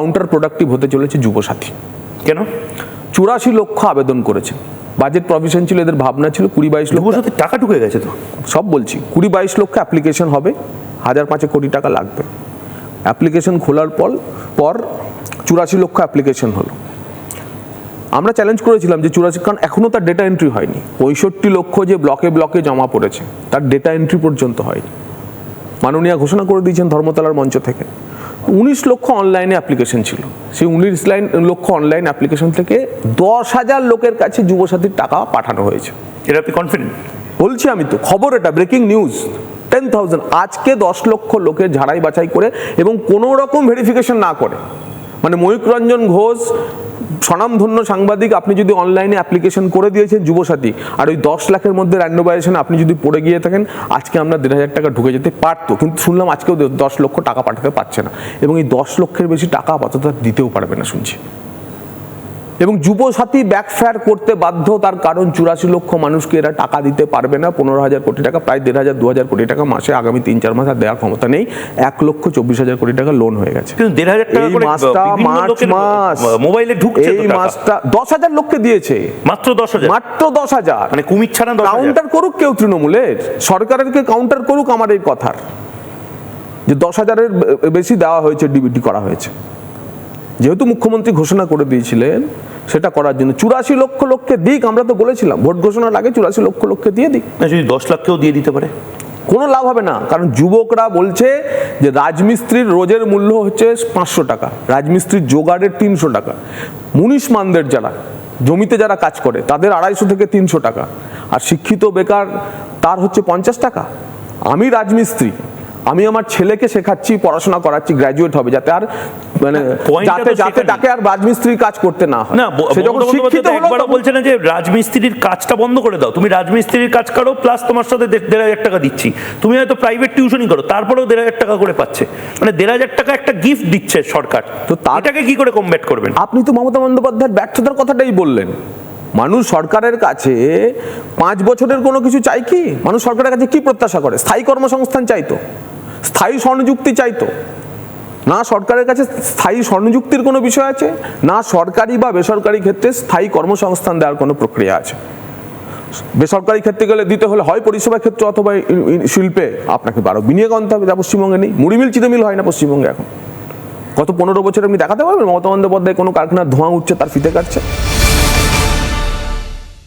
Counter productive হতে চলেছে যুবসাথী। কেন? 84 লক্ষ আবেদন করেছে, বাজেট প্রভিশন ছিল, এদের ভাবনা ছিল 20-22 লক্ষ। যুবসাথীর টাকা ঢুকে গেছে তো, সব বলছি 20-22 লক্ষ অ্যাপ্লিকেশন হবে, 1,000-5 কোটি টাকা লাগবে। অ্যাপ্লিকেশন খোলার পর 84 লক্ষ অ্যাপ্লিকেশন হলো। আমরা চ্যালেঞ্জ করেছিলাম যে 84, কারণ এখনও তার ডেটা এন্ট্রি হয়নি। 65 লক্ষ যে ব্লকে ব্লকে জমা পড়েছে তার ডেটা এন্ট্রি পর্যন্ত হয়নি। মাননীয় ঘোষণা করে দিয়েছেন ধর্মতলার মঞ্চ থেকে। 19 লক্ষ অনলাইনে অ্যাপ্লিকেশন ছিল, সেই 19 লক্ষ অনলাইন অ্যাপ্লিকেশন থেকে 10,000 লোকের কাছে যুবসাথীর টাকা পাঠানো হয়েছে। এটা আপনি কনফিডেন্ট? বলছি আমি তো, খবর এটা, ব্রেকিং নিউজ। 10,000 আজকে 10 লক্ষ লোকের ঝাড়াই বাছাই করে এবং কোনো রকম ভেরিফিকেশন না করে, মানে ময়ূক রঞ্জন ঘোষ স্বনামধন্য সাংবাদিক, আপনি যদি অনলাইনে অ্যাপ্লিকেশন করে দিয়েছেন যুবসাথী, আর ওই 10 লাখের মধ্যে র্যান্ডমাইজেশন আপনি যদি পড়ে গিয়ে থাকেন, আজকে আমরা 1,500 টাকা ঢুকে যেতে পারতো, কিন্তু শুনলাম আজকেও 10 লক্ষ টাকা পাঠাতে পারছে না, এবং এই 10 লক্ষের বেশি টাকা আপাতত দিতেও পারবে না শুনছি। এবং যুবসাথী ব্যাকফায়ার করতে বাধ্য, তার কারণ 84 লক্ষ মানুষকে এরা টাকা দিতে পারবে না। 15,000 কোটি টাকা, প্রায় 1,500-2,000 কোটি টাকা মাসে আগামী 3-4 মাস আর দেওয়ার ক্ষমতা নেই। 1,24,000 কোটি টাকা লোন হয়ে গেছে। কিন্তু 1,500 টাকা করে মার্চ মাস মোবাইলে ঢুকছে, এই মাসটা 10,000 লোককে দিয়েছে, মাত্র 10,000, মাত্র 10,000। মানে কুমির ছাড়া 10,000। কাউন্টার করুক কেউ তৃণমূলের, সরকারেরকে কাউন্টার করুক আমার এই কথার, যে 10,000-এর বেশি দেওয়া হয়েছে, ডিবিটি করা হয়েছে। যেহেতু মুখ্যমন্ত্রী ঘোষণা করে দিয়েছিলেন সেটা করার জন্য 84 লক্ষ লোককে দিক। আমরা তো বলেছিলাম ভোট ঘোষণার আগে 84 লক্ষ লোককে দিয়ে দিক। যদি 10 লাখকেও দিয়ে দিতে পারে কোনো লাভ হবে না, কারণ যুবকরা বলছে যে রাজমিস্ত্রির রোজের মূল্য হচ্ছে 500 টাকা, রাজমিস্ত্রির জোগাড়ের 300 টাকা, মুনিশমানদের যারা জমিতে যারা কাজ করে তাদের 250 থেকে 300 টাকা, আর শিক্ষিত বেকার তার হচ্ছে 50 টাকা। আমি রাজমিস্ত্রি, আমি আমার ছেলেকে শেখাচ্ছি, পড়াশোনা করাচ্ছি, গ্র্যাজুয়েট হবে, যাতে আর মানে যাতে তাকে আর রাজমিস্ত্রির কাজ করতে না হয়। না, একবারও বলছে না যে রাজমিস্ত্রির কাজটা বন্ধ করে দাও, তুমি রাজমিস্ত্রির কাজ করো প্লাস তোমার সাথে 1,500 টাকা দিচ্ছি। তুমি হয়তো প্রাইভেট টিউশনই করো, তারপরেও 1,500 টাকা করে পাচ্ছে, মানে 1,500 টাকা একটা গিফট দিচ্ছে সরকার। তো তাটাকে কি করে কমব্যাট করবেন? আপনি তো মমতা বন্দ্যোপাধ্যায়ের ব্যর্থতার কথাটাই বললেন। মানুষ সরকারের কাছে 5 বছরের কোনো কিছু চাই কি? মানুষ সরকারের কাছে কি প্রত্যাশা করে? স্থায়ী কর্মসংস্থান চাইতো, স্থায়ী স্বনিযুক্তি চাইতো না। সরকারের কাছে স্থায়ী স্বনিযুক্তির কোনো বিষয় আছে না, সরকারি বা বেসরকারি ক্ষেত্রে স্থায়ী কর্মসংস্থান দেওয়ার কোনো প্রক্রিয়া আছে। বেসরকারি ক্ষেত্রে গেলে দিতে হলে হয় পরিষেবা ক্ষেত্র অথবা শিল্পে আপনাকে 12 বিনিয়োগ আনতে হবে, যা পশ্চিমবঙ্গে নেই। মুড়িমিল চিড়েমিল হয় না পশ্চিমবঙ্গে এখন। গত 15 বছরে আপনি দেখাতে পারবেন মমতা বন্দ্যোপাধ্যায় কোনো কারখানার ধোঁয়া উঠছে তার ফিতে কাটছে?